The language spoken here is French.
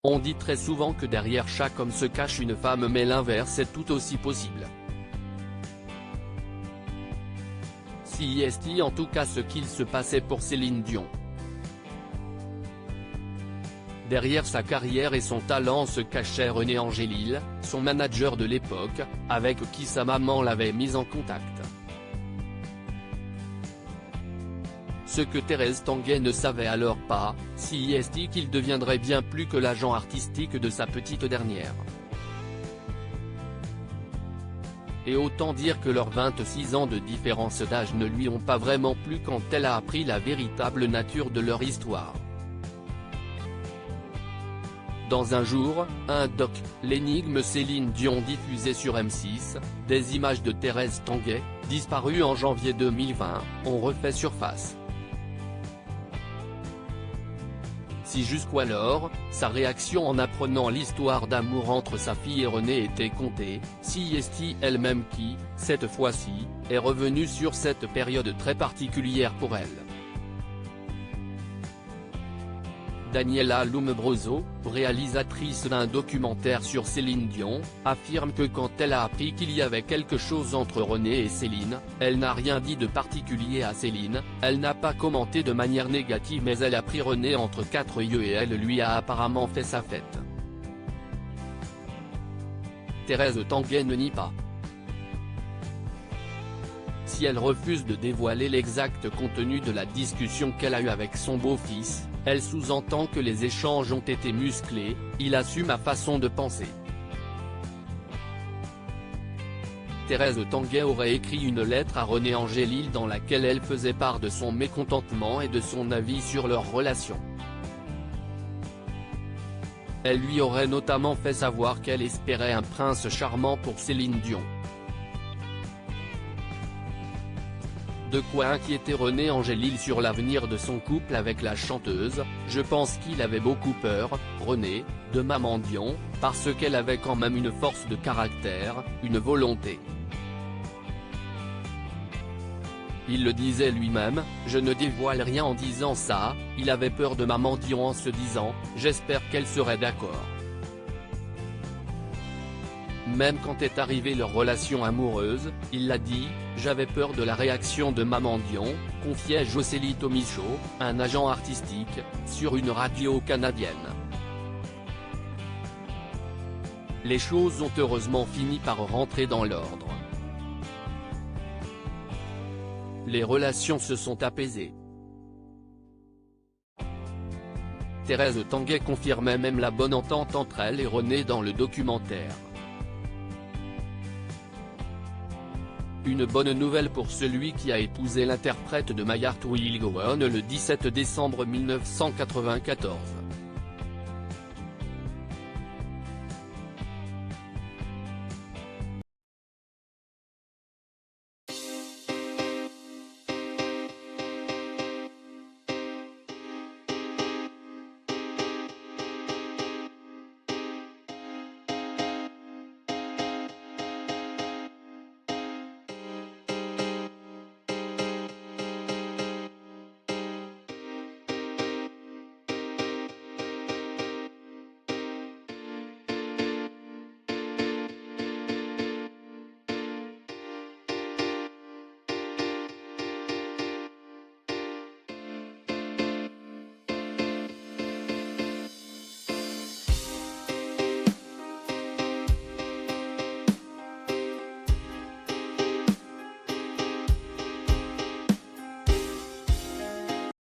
On dit très souvent que derrière chaque homme se cache une femme, mais l'inverse est tout aussi possible. Si est en tout cas ce qu'il se passait pour Céline Dion. Derrière sa carrière et son talent se cachait René Angélil, son manager de l'époque, avec qui sa maman l'avait mise en contact. Ce que Thérèse Tanguay ne savait alors pas, si est qu'il deviendrait bien plus que l'agent artistique de sa petite dernière. Et autant dire que leurs 26 ans de différence d'âge ne lui ont pas vraiment plu quand elle a appris la véritable nature de leur histoire. Dans Un jour, un doc, l'énigme Céline Dion diffusé sur M6, des images de Thérèse Tanguay, disparue en janvier 2020, ont refait surface. Si jusqu'alors, sa réaction en apprenant l'histoire d'amour entre sa fille et René était comptée, si est elle-même qui, cette fois-ci, est revenue sur cette période très particulière pour elle. Daniela Lombroso, réalisatrice d'un documentaire sur Céline Dion, affirme que quand elle a appris qu'il y avait quelque chose entre René et Céline, elle n'a rien dit de particulier à Céline, elle n'a pas commenté de manière négative, mais elle a pris René entre quatre yeux et elle lui a apparemment fait sa fête. Thérèse Tanguay ne nie pas. Si elle refuse de dévoiler l'exact contenu de la discussion qu'elle a eue avec son beau-fils, elle sous-entend que les échanges ont été musclés, il assume ma façon de penser. Thérèse Tanguay aurait écrit une lettre à René Angélil dans laquelle elle faisait part de son mécontentement et de son avis sur leur relation. Elle lui aurait notamment fait savoir qu'elle espérait un prince charmant pour Céline Dion. De quoi inquiéter René Angélil sur l'avenir de son couple avec la chanteuse. Je pense qu'il avait beaucoup peur, René, de Maman Dion, parce qu'elle avait quand même une force de caractère, une volonté. Il le disait lui-même, je ne dévoile rien en disant ça, il avait peur de Maman Dion en se disant, j'espère qu'elle serait d'accord. Même quand est arrivée leur relation amoureuse, il l'a dit, j'avais peur de la réaction de Maman Dion, confiait Jocelyn Michaud, un agent artistique, sur une radio canadienne. Les choses ont heureusement fini par rentrer dans l'ordre. Les relations se sont apaisées. Thérèse Tanguay confirmait même la bonne entente entre elle et René dans le documentaire. Une bonne nouvelle pour celui qui a épousé l'interprète de My Heart Will Go On le 17 décembre 1994.